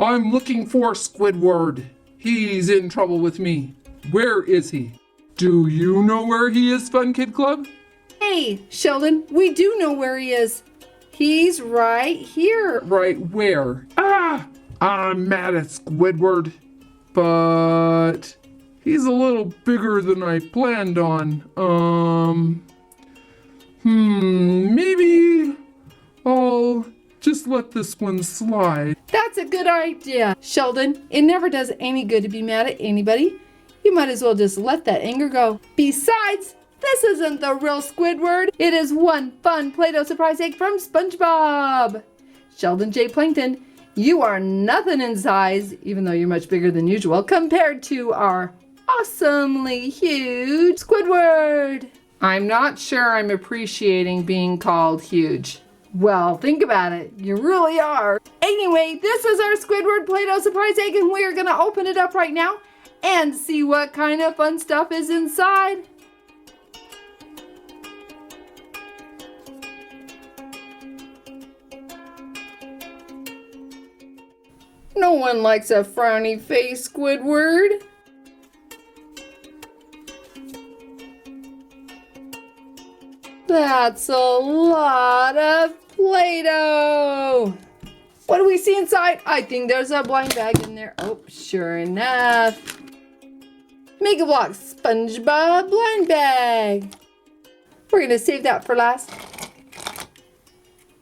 I'm looking for Squidward. He's in trouble with me. Where is he? Do you know where he is, Fun Kid Club? Hey, Sheldon, we do know where he is. He's right here. Right where? I'm mad at Squidward, but he's a little bigger than I planned on. Maybe I'll just let this one slide. That's a good idea, Sheldon. It never does any good to be mad at anybody. You might as well just let that anger go. Besides, this isn't the real Squidward. It is one fun Play-Doh surprise egg from SpongeBob. Sheldon J. Plankton, you are nothing in size, even though you're much bigger than usual, compared to our awesomely huge Squidward. I'm not sure I'm appreciating being called huge. Well, think about it. You really are. Anyway, this is our Squidward Play-Doh surprise egg, and we are going to open it up right now and see what kind of fun stuff is inside. No one likes a frowny face, Squidward. That's a lot of Play-Doh. What do we see inside? I think there's a blind bag in there. Oh, sure enough. Mega Block SpongeBob blind bag. We're going to save that for last.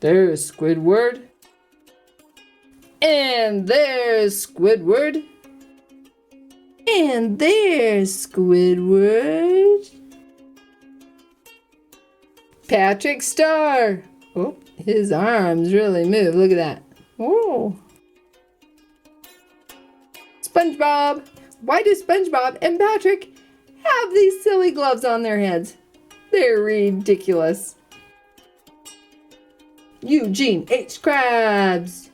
There's Squidward. And there's Squidward. And there's Squidward. Patrick Star. Oh, his arms really move. Look at that. Oh. SpongeBob. Why do SpongeBob and Patrick have these silly gloves on their heads? They're ridiculous. Eugene H. Krabs.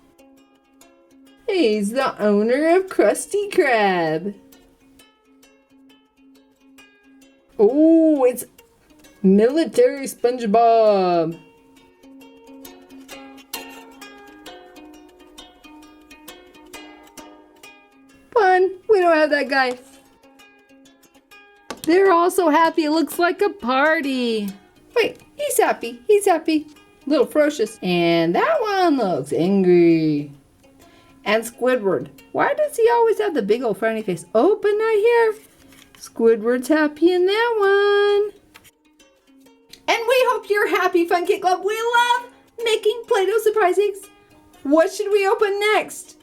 He's the owner of Krusty Krab. Oh, it's Military SpongeBob. Fun. We don't have that guy. They're all so happy. It looks like a party. Wait, he's happy. He's happy. A little ferocious. And that one looks angry. And Squidward. Why does he always have the big old frowny face? Oh, but not here. Squidward's happy in that one. And we hope you're happy, Fun Kid Club. We love making Play-Doh surprise eggs. What should we open next?